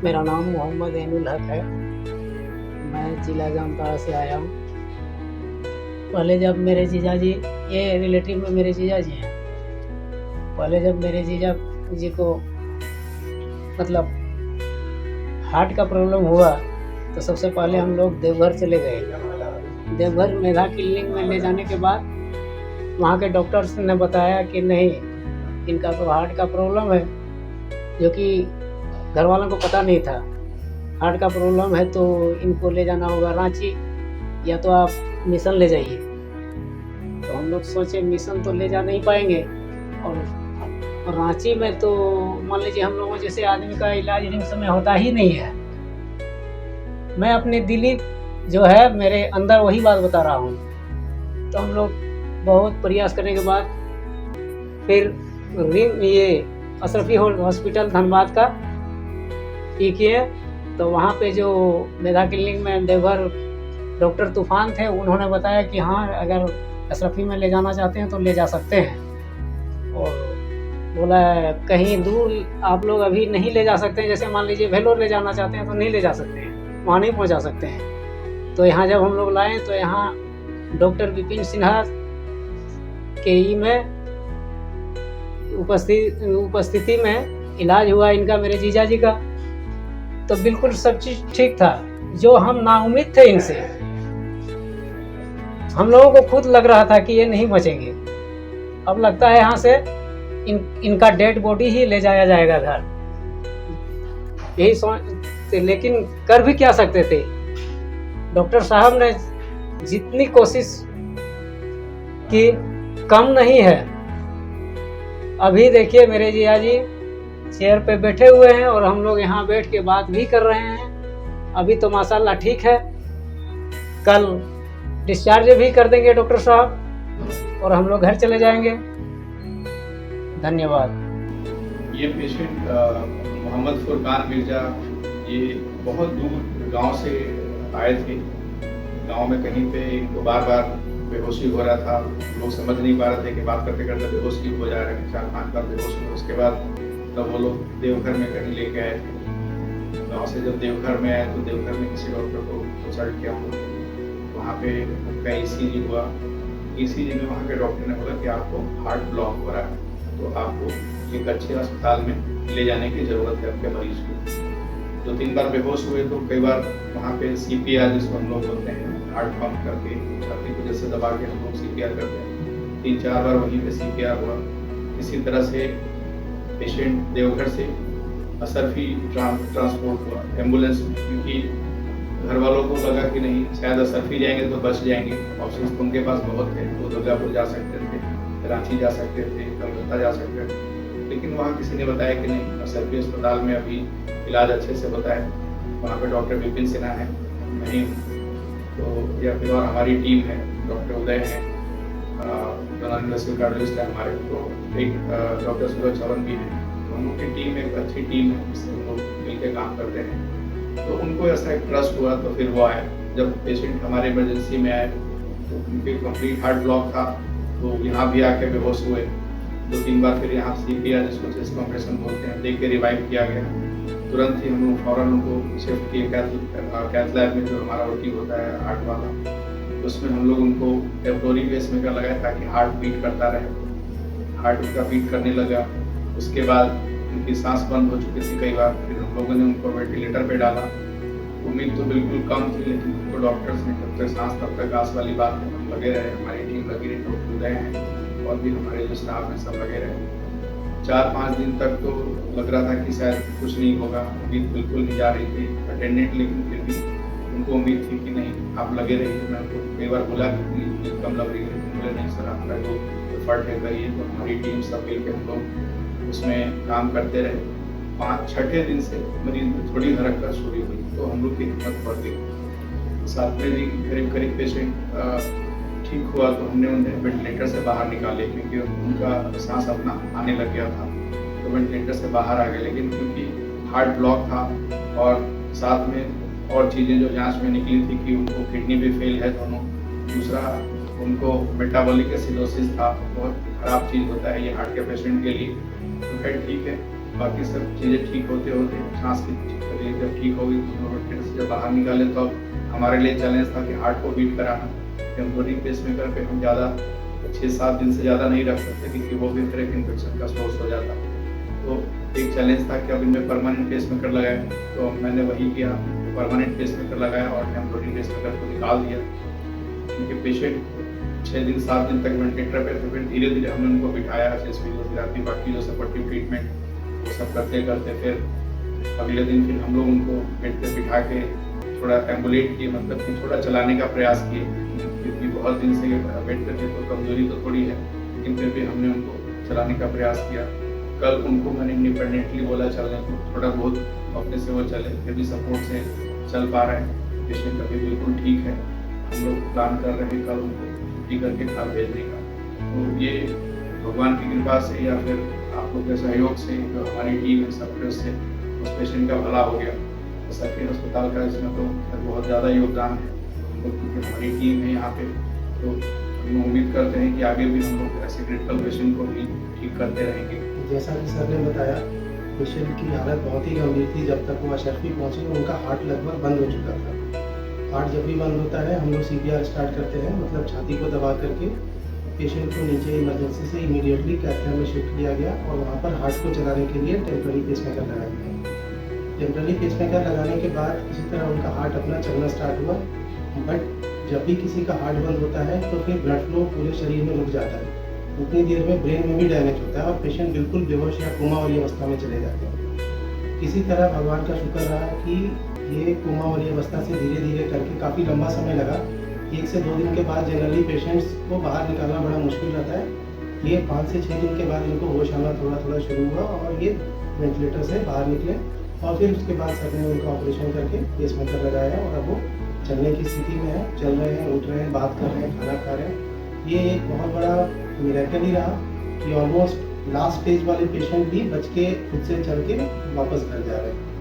मेरा नाम मोहम्मद ऐनुल हक है। मैं जिला जामताड़ा से आया हूँ। पहले जब मेरे जीजाजी, ये रिलेटिव में मेरे जीजाजी हैं, पहले जब मेरे जीजा जी को मतलब हार्ट का प्रॉब्लम हुआ तो सबसे पहले हम लोग देवघर चले गए। देवघर मेधा क्लिनिक में ले जाने के बाद वहाँ के डॉक्टर्स ने बताया कि नहीं, इनका तो हार्ट का प्रॉब्लम है, जो कि घर वालों को पता नहीं था। हार्ट का प्रॉब्लम है तो इनको ले जाना होगा रांची, या तो आप मिशन ले जाइए। तो हम लोग सोचे मिशन तो ले जा नहीं पाएंगे, और रांची में तो मान लीजिए हम लोगों जैसे आदमी का इलाज रिम्स में होता ही नहीं है। मैं अपनी दिली जो है मेरे अंदर वही बात बता रहा हूँ। तो हम लोग बहुत प्रयास करने के बाद फिर ये अशरफी हॉस्पिटल धनबाद का किए। तो वहाँ पे जो मेधा क्लिनिक में देवघर डॉक्टर तूफान थे, उन्होंने बताया कि हाँ, अगर अशरफी में ले जाना चाहते हैं तो ले जा सकते हैं। और बोला कहीं दूर आप लोग अभी नहीं ले जा सकते हैं, जैसे मान लीजिए वेलोर ले जाना चाहते हैं तो नहीं ले जा सकते हैं, वहाँ नहीं पहुँचा सकते हैं। तो यहाँ जब हम लोग लाए तो यहाँ डॉक्टर विपिन सिन्हा के ही में उपस्थिति में इलाज हुआ इनका, मेरे जीजा जी का। तो बिल्कुल सब चीज ठीक था। जो हम नाउम्मीद थे इनसे, हम लोगों को खुद लग रहा था कि ये नहीं बचेंगे। अब लगता है यहाँ से इनका डेड बॉडी ही ले जाया जाएगा घर, यही सोचते। लेकिन कर भी क्या सकते थे। डॉक्टर साहब ने जितनी कोशिश की कम नहीं है। अभी देखिए मेरे जिया जी चेयर पे बैठे हुए हैं और हम लोग यहाँ बैठ के बात भी कर रहे हैं। अभी तो माशाल्लाह ठीक है, कल डिस्चार्ज भी कर देंगे डॉक्टर साहब और हम लोग घर चले जाएंगे। धन्यवाद। ये पेशेंट मोहम्मद फुरकान मिर्जा, ये बहुत दूर गांव से आए थे। गांव में कहीं पे इनको बार बार बेहोशी हो रहा था। लोग समझ नहीं पा रहे थे कि बात करते करते बेहोश क्यों हो जा रहे हैं। 4-5 बार बेहोश हुए। उसके बाद तब वो लोग देवघर में कहीं लेके आए थे। गाँव से जब देवघर में आए तो देवघर में किसी डॉक्टर को कंसल्ट किया हम लोग। वहाँ पे उनका ECG हुआ। ECG में वहाँ के डॉक्टर ने बोला कि आपको हार्ट ब्लॉक हो रहा है, तो आपको एक अच्छे अस्पताल में ले जाने की ज़रूरत है आपके मरीज को। 2-3 बार बेहोश हुए तो कई बार वहाँ पे CPR जिसको हम लोग बोलते हैं, हार्ट पंप करके छाती को जैसे दबा के हम लोग CPR करते हैं। 3-4 बार वहीं पे CPR हुआ। इसी तरह से पेशेंट देवघर से अशरफी ट्रांसपोर्ट हुआ एम्बुलेंस में, क्योंकि घर वालों को लगा कि नहीं शायद अशरफी जाएंगे तो बच जाएंगे। ऑप्शन तो उनके पास बहुत थे। वो दुर्गापुर जा सकते थे, रांची जा सकते थे, कलकत्ता जा सकते थे, लेकिन वहाँ किसी ने बताया कि नहीं, अशरफी अस्पताल में अभी इलाज अच्छे से होता है। वहाँ पे डॉक्टर विपिन सिन्हा है, नहीं तो या फिर और हमारी टीम है, डॉक्टर उदय हैं, कार्डियोलॉजिस्ट है हमारे, तो एक डॉक्टर सूरज चवन भी है। तो हम लोग की टीम एक अच्छी टीम है, जिससे हम लोग मिलकर काम करते हैं। तो उनको ऐसा एक ट्रस्ट हुआ तो फिर वो आए। जब पेशेंट हमारे इमरजेंसी में आए तो उनके कंप्लीट हार्ट ब्लॉक था, तो यहाँ भी आके बेहोश हुए। 2-3 बार फिर यहाँ CPR जिसको चेस्ट कंप्रेशन बोलते हैं, देख के रिवाइव किया गया। तुरंत ही हम लोग फ़ौरन उनको शिफ्ट किए कैथ लैब में, जो हमारा OT होता है हार्ट वाला। उसमें हम लोग उनको टेम्पोररी पेसमेकर लगाया ताकि हार्ट बीट करता रहे। हार्ट उनका बीट करने लगा। उसके बाद उनकी सांस बंद हो चुकी थी कई बार, फिर हम लोगों ने उनको वेंटिलेटर पे डाला। उम्मीद तो बिल्कुल कम थी, लेकिन उनको डॉक्टर्स ने जब तक सांस तब तक आस वाली बात है, हम लगे रहे, हमारी टीम लगी रही, डॉक्टर उदय हैं और भी हमारे जो स्टाफ हैं सब लगे रहे। 4-5 दिन तक तो लग रहा था कि शायद कुछ नहीं होगा, उम्मीद बिल्कुल नहीं जा रही थी अटेंडेंट, लेकिन फिर भी उनको उम्मीद थी कि नहीं आप लगे रहिए। मैं उनको कई बार बोला कि उम्मीद कम लग रही है, बोले नहीं सर आपका जो एफर्ट है करिए। तो हमारी टीम सब मिल के हम लोग उसमें काम करते रहे। 5-6 दिन से मरीज में थोड़ी हरकत शुरू हुई तो हम लोग की हिम्मत बढ़ गई। 7वें दिन करीब पेशेंट ठीक हुआ तो हमने उन्हें वेंटिलेटर से बाहर निकाले, क्योंकि उनका सांस अपना आने लग गया था, तो वेंटिलेटर से बाहर आ गए। लेकिन क्योंकि हार्ट ब्लॉक था और साथ में और चीज़ें जो जांच में निकली थी कि उनको किडनी भी फेल है दोनों, दूसरा उनको मेटाबॉलिक एसिडोसिस था, बहुत ख़राब चीज़ होता है ये हार्ट के पेशेंट के लिए। तो खैर ठीक है, बाकी सब चीज़ें ठीक होते होते सांस की तकलीफ जब ठीक हो गई तो वेंटिलेटर से जब बाहर निकाले तो अब हमारे लिए चैलेंज था कि हार्ट को बीट कराना। टेम्पोररी पेसमेकर पे हम ज़्यादा 6-7 दिन से ज़्यादा नहीं रख सकते क्योंकि वो भी फिर एक इन्फेक्शन का सोर्स हो जाता। तो एक चैलेंज था कि अब इनमें परमानेंट पेसमेकर लगाए, तो मैंने वही किया, परमानेंट पेसमेकर लगाया और टेम्पोररी पेसमेकर को निकाल दिया। क्योंकि पेशेंट 6 दिन 7 दिन तक वेंटिलेटर पे थे, फिर धीरे-धीरे हमने उनको बिठाया, चेस्ट फिजियोथेरेपी बाकी जो सपोर्टिव ट्रीटमेंट वो सब करते-करते फिर अगले दिन फिर हम लोग उनको बेड पे बिठा के थोड़ा एम्बुलेट किए, मतलब कि थोड़ा चलाने का प्रयास किए क्योंकि बहुत दिन से बेड पे थे तो कमज़ोरी तो थोड़ी है, लेकिन फिर भी हमने उनको चलाने का प्रयास किया। कल उनको मैंने इंडिपेंडेंटली बोला चलने को, थोड़ा बहुत अपने से वो चले, फिर भी सपोर्ट से चल पा रहे हैं। पेशेंट अभी बिल्कुल ठीक है। हम लोग प्लान कर रहे हैं कल उनको छुट्टी करके घर भेजने का। तो ये भगवान की कृपा से या फिर आप लोग के सहयोग से जो हमारी टीम है सब से उस पेशेंट का भला हो गया। तो सफी अस्पताल का इसमें तो बहुत ज़्यादा योगदान है, क्योंकि हमारी टीम है यहाँ पे। तो हम उम्मीद करते हैं कि आगे भी हम लोग ऐसे क्रिटिकल पेशेंट को भी ठीक करते रहेंगे। जैसा कि सर ने बताया, पेशेंट की हालत बहुत ही गंभीर थी। जब तक वो अशरफी पहुँचे उनका हार्ट लगभग बंद हो चुका था। हार्ट जब भी बंद होता है हम लोग CPR स्टार्ट करते हैं, मतलब छाती को दबा करके पेशेंट को नीचे इमरजेंसी से इमीडिएटली कैथेटर में शिफ्ट किया गया और वहाँ पर हार्ट को चलाने के लिए टेम्पररी पेसमेकर लगाया गया। टेम्पररी पेसमेकर लगाने के बाद किसी तरह उनका हार्ट अपना चलना स्टार्ट हुआ, बट जब भी किसी का हार्ट बंद होता है तो फिर ब्लड फ्लो पूरे शरीर में रुक जाता है। उतनी देर में ब्रेन में भी डैमेज होता है और पेशेंट बिल्कुल बेहोश या कोमा वाली अवस्था में चले जाते हैं। किसी तरह भगवान का शुक्र रहा कि ये कोमा वाली अवस्था से धीरे धीरे करके काफ़ी लंबा समय लगा। 1 से 2 दिन के बाद जनरली पेशेंट्स को बाहर निकालना बड़ा मुश्किल रहता है। ये 5 से 6 दिन के बाद इनको होश आना थोड़ा थोड़ा शुरू हुआ और ये वेंटिलेटर से बाहर निकले और फिर उसके बाद सर ने उनका ऑपरेशन करके पेसमेकर लगाया और अब वो चलने की स्थिति में है, चल रहे हैं, उठ रहे हैं, बात कर रहे हैं, खाना खा रहे हैं। ये एक बहुत बड़ा मिरेकल ही रहा कि ऑलमोस्ट लास्ट स्टेज वाले पेशेंट भी बच के खुद से चल के वापस घर जा रहे हैं।